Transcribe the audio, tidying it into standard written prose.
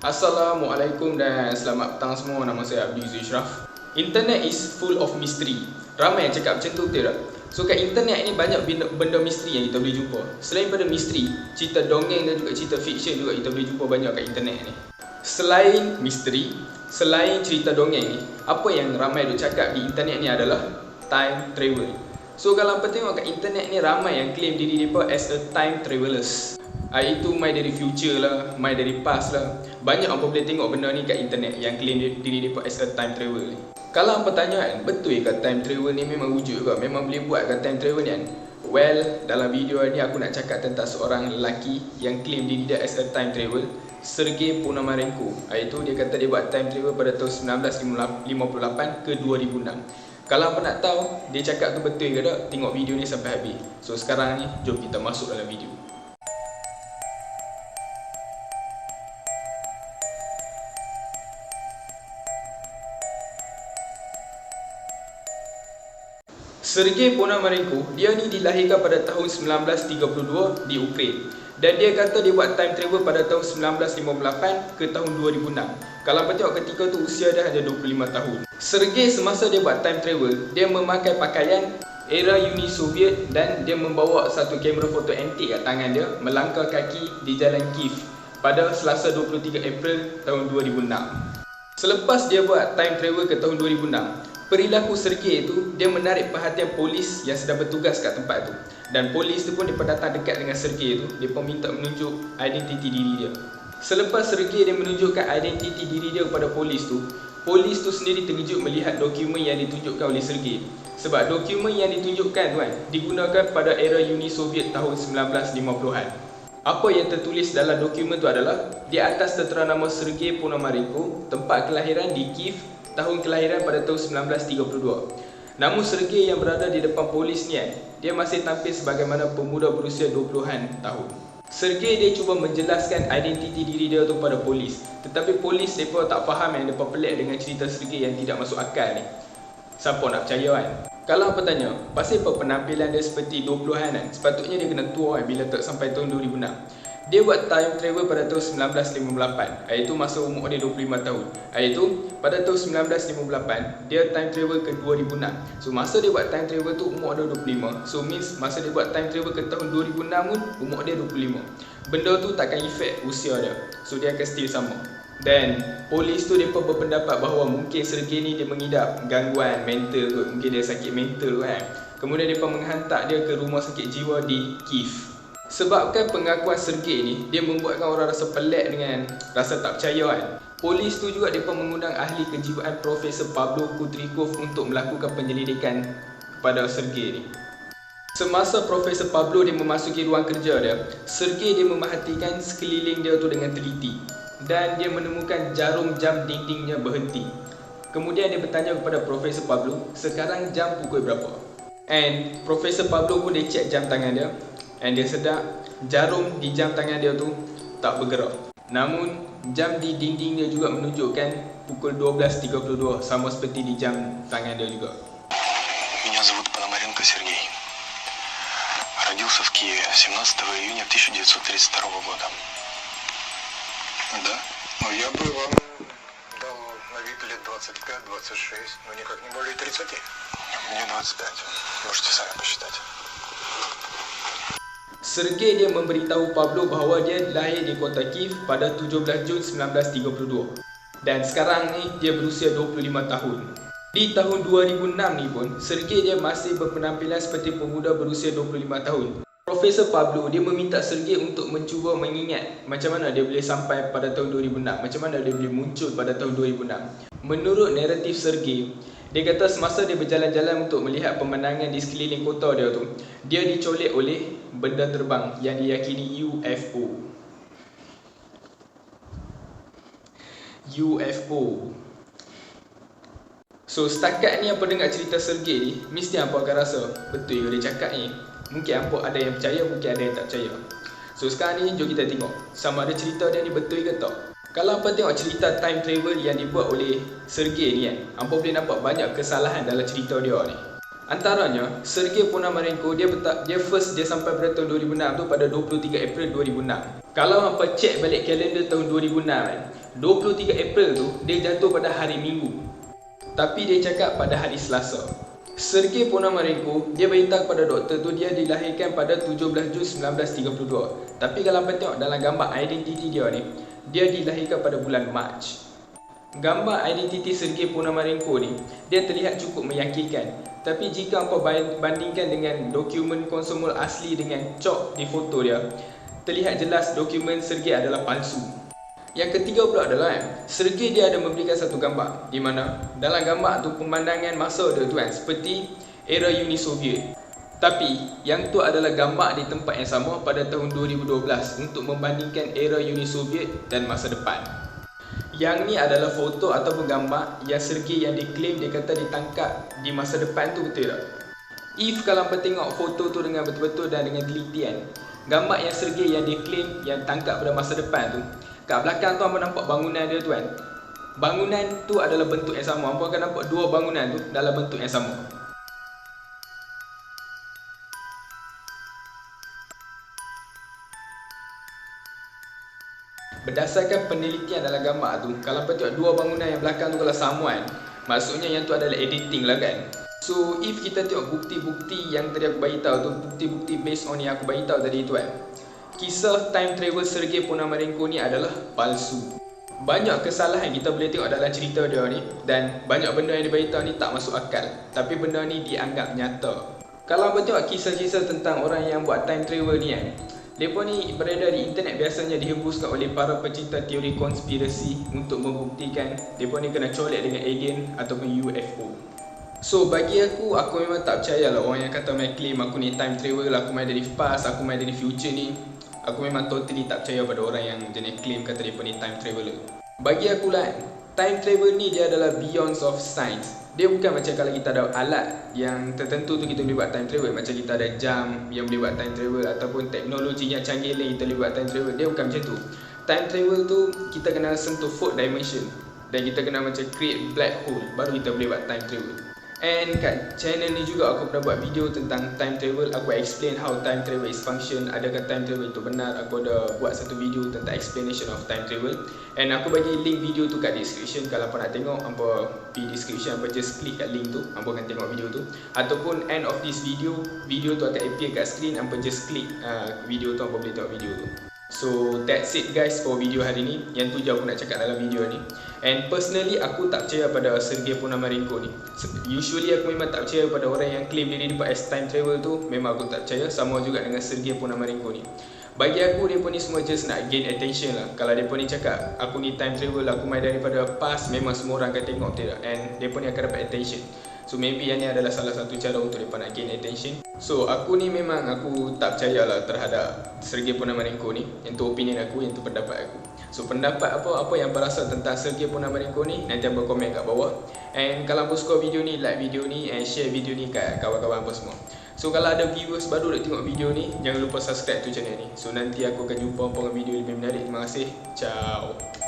Assalamualaikum dan selamat petang semua. Nama saya Abdi Zushraf. Internet is full of mystery. Ramai yang cakap macam tu, betul tak? So kat internet ni banyak benda misteri yang kita boleh jumpa. Selain pada misteri, cerita dongeng dan juga cerita fiction juga kita boleh jumpa banyak kat internet ni. Selain misteri, selain cerita dongeng ni, apa yang ramai duk cakap di internet ni adalah time travel. So kalau apa tengok kat internet ni, ramai yang claim diri mereka as a time travelers. Itu mai dari future lah, mai dari past lah. Banyak orang boleh tengok benda ni kat internet yang claim diri mereka as a time travel ni. Kalau apa tanya kan, betul ke time travel ni memang wujud ke? Memang boleh buat ke time travel ni kan? Well, dalam video ni aku nak cakap tentang seorang lelaki yang claim diri dia as a time travel, Sergei Ponomarenko. Itu dia kata dia buat time travel pada tahun 1958 ke 2006. Kalau apa nak tahu dia cakap tu betul ke tak, tengok video ni sampai habis. So sekarang ni, jom kita masuk dalam video. Sergei Ponomarenko, dia ni dilahirkan pada tahun 1932 di Ukraine. Dan dia kata dia buat time travel pada tahun 1958 ke tahun 2006. Kalau apa tengok ketika tu usia dia hanya 25 tahun. Sergei semasa dia buat time travel, dia memakai pakaian era Uni Soviet dan dia membawa satu kamera foto antik kat tangan dia, melangkah kaki di jalan Kiev pada Selasa 23 April tahun 2006. Selepas dia buat time travel ke tahun 2006, perilaku Sergei itu, dia menarik perhatian polis yang sedang bertugas kat tempat tu. Dan polis tu pun dia datang dekat dengan Sergei tu, dia pun minta menunjuk identiti diri dia. Selepas Sergei dia menunjukkan identiti diri dia kepada polis tu sendiri terkejut melihat dokumen yang ditunjukkan oleh Sergei. Sebab dokumen yang ditunjukkan tu kan, digunakan pada era Uni Soviet tahun 1950-an. Apa yang tertulis dalam dokumen tu adalah, di atas tertera nama Sergei Ponomarenko, tempat kelahiran di Kiev, tahun kelahiran pada tahun 1932. Namun Sergei yang berada di depan polis ni kan, dia masih tampil sebagaimana pemuda berusia 20-an tahun. Sergei dia cuba menjelaskan identiti diri dia tu pada polis. Tetapi polis mereka tak faham yang mereka pelik dengan cerita Sergei yang tidak masuk akal ni. Siapa nak percaya kan? Kalau apa tanya, pasal apa penampilan dia seperti 20-an kan, sepatutnya dia kena tua kan bila tak sampai tahun 2006. Dia buat time travel pada tahun 1958, iaitu masa umur dia 25 tahun. Iaitu pada tahun 1958, dia time travel ke 2006. So masa dia buat time travel tu umur dia 25. So means masa dia buat time travel ke tahun 2006 pun umur dia 25. Benda tu takkan efek usia dia. So dia akan still sama. Dan polis tu mereka berpendapat bahawa mungkin Sergei ni dia mengidap gangguan mental kot. Mungkin dia sakit mental kan. Kemudian mereka menghantar dia ke rumah sakit jiwa di Kiev. Sebabkan pengakuan Sergei ni, dia membuatkan orang rasa pelik dengan rasa tak percaya kan. Polis tu juga mereka mengundang ahli kejiwaan Profesor Pablo Kutrikov untuk melakukan penyelidikan kepada Sergei ni. Semasa Profesor Pablo dia memasuki ruang kerja dia, Sergei dia memerhatikan sekeliling dia tu dengan teliti. Dan dia menemukan jarum jam dindingnya berhenti. Kemudian dia bertanya kepada Profesor Pablo, sekarang jam pukul berapa? And Profesor Pablo pun dia cek jam tangan dia. Dan dia sedar jarum di jam tangan dia tu tak bergerak. Namun jam di dinding dia juga menunjukkan pukul 12.32, sama seperti di jam tangan dia juga. Меня зовут Пономаренко Сергей. Родился в Киеве 17 июня 1932 года. Да? Ну я бы вам дал на вид лет 25-26, но никак не более 30. Мне 25. Можете сами посчитать. Sergei dia memberitahu Pablo bahawa dia lahir di kota Kiev pada 17 Jun 1932. Dan sekarang ni dia berusia 25 tahun. Di tahun 2006 ni pun, Sergei dia masih berpenampilan seperti pemuda berusia 25 tahun. Profesor Pablo dia meminta Sergei untuk mencuba mengingat macam mana dia boleh sampai pada tahun 2006, macam mana dia boleh muncul pada tahun 2006. Menurut naratif Sergei, dia kata semasa dia berjalan-jalan untuk melihat pemandangan di sekeliling kota dia tu, dia dicolek oleh benda terbang yang diyakini UFO. So setakat ni apa dengar cerita Sergei ni, mesti hampa akan rasa betul yang dia cakap ni. Mungkin hampa ada yang percaya, mungkin ada yang tak percaya. So sekarang ni jom kita tengok sama ada cerita dia ni betul ke tak. Kalau hampa tengok cerita time travel yang dibuat oleh Sergei ni kan, hampa boleh nampak banyak kesalahan dalam cerita dia ni. Antaranya, Sergei Ponomarenko dia sampai pada tahun 2006 tu pada 23 April 2006. Kalau hampa cek balik kalender tahun 2006 kan, 23 April tu dia jatuh pada hari Minggu. Tapi dia cakap pada hari Selasa. Sergei Ponomarenko dia beritahu kepada doktor tu dia dilahirkan pada 17 Jun 1932. Tapi kalau hampa tengok dalam gambar identiti dia ni, dia dilahirkan pada bulan Mac. Gambar identiti Sergei Ponomarenko ni dia terlihat cukup meyakinkan. Tapi jika hampa bandingkan dengan dokumen konsumul asli dengan cop di foto dia, terlihat jelas dokumen Sergei adalah palsu. Yang ketiga pula adalah Sergei dia ada memberikan satu gambar di mana dalam gambar tu pemandangan masa dia tu seperti era Uni Soviet. Tapi yang tu adalah gambar di tempat yang sama pada tahun 2012 untuk membandingkan era Uni Soviet dan masa depan. Yang ni adalah foto ataupun gambar yang Sergei yang diklaim dia kata ditangkap di masa depan tu, betul tak? If kalau hampa tengok foto tu dengan betul-betul dan dengan telitian, gambar yang Sergei yang diklaim yang tangkap pada masa depan tu, kat belakang tu hampa nampak bangunan dia tu kan. Bangunan tu adalah bentuk yang sama. Hampa akan nampak dua bangunan tu dalam bentuk yang sama. Berdasarkan penelitian dalam gambar tu, kalau hampa tengok dua bangunan yang belakang tu kalau sama kan, maksudnya yang tu adalah editing lah kan. So if kita tengok bukti-bukti yang tadi aku beritahu tu, bukti-bukti based on yang aku beritahu tadi tu kan, kisah time travel Sergei Ponomarenko ni adalah palsu. Banyak kesalahan kita boleh tengok dalam cerita dia ni, dan banyak benda yang dia beritahu ni tak masuk akal. Tapi benda ni dianggap nyata. Kalau hampa tengok kisah-kisah tentang orang yang buat time travel ni kan, mereka ni berada di internet biasanya dihembuskan oleh para pecinta teori konspirasi untuk membuktikan mereka ni kena colek dengan alien ataupun UFO. So bagi aku memang tak percaya lah orang yang kata main claim aku ni time travel, aku main dari past, aku main dari future ni. Aku memang totally tak percaya pada orang yang jenis claim kata mereka ni time traveler. Bagi aku lah, time travel ni dia adalah beyond of science. Dia bukan macam kalau kita ada alat yang tertentu tu kita boleh buat time travel. Macam kita ada jam yang boleh buat time travel, ataupun teknologi yang canggih lain kita boleh buat time travel. Dia bukan macam tu. Time travel tu kita kena sentuh fourth dimension, dan kita kena macam create black hole, baru kita boleh buat time travel. And kat channel ni juga aku pernah buat video tentang time travel. Aku explain how time travel is function. Adakah time travel itu benar. Aku ada buat satu video tentang explanation of time travel. And aku bagi link video tu kat description. Kalau hampa nak tengok, hampa pergi description, hampa just klik kat link tu, hampa akan tengok video tu. Ataupun end of this video, video tu akan appear kat screen, hampa just klik video tu, hampa boleh tengok video tu. So that's it guys for video hari ni. Yang tu je aku nak cakap dalam video ni. And personally aku tak percaya pada Sergei Ponomarenko ni. Usually aku memang tak percaya pada orang yang claim diri dia as time travel tu. Memang aku tak percaya. Sama juga dengan Sergei Ponomarenko ni. Bagi aku mereka ni semua just nak gain attention lah. Kalau mereka ni cakap aku ni time travel, aku main daripada past, memang semua orang akan tengok, tidak? And mereka ni akan dapat attention. So maybe yang ni adalah salah satu cara untuk mereka nak gain attention. So aku ni memang aku tak percaya lah terhadap Sergei Ponomarenko ni. Yang tu opinion aku, yang tu pendapat aku. So pendapat apa yang berasa tentang Sergei Ponomarenko ni, nanti hampa komen kat bawah. And kalau hampa suka video ni, like video ni and share video ni kat kawan-kawan hampa semua. So kalau ada viewers baru nak tengok video ni, jangan lupa subscribe tu channel ni. So nanti aku akan jumpa dengan video lebih menarik. Terima kasih. Ciao.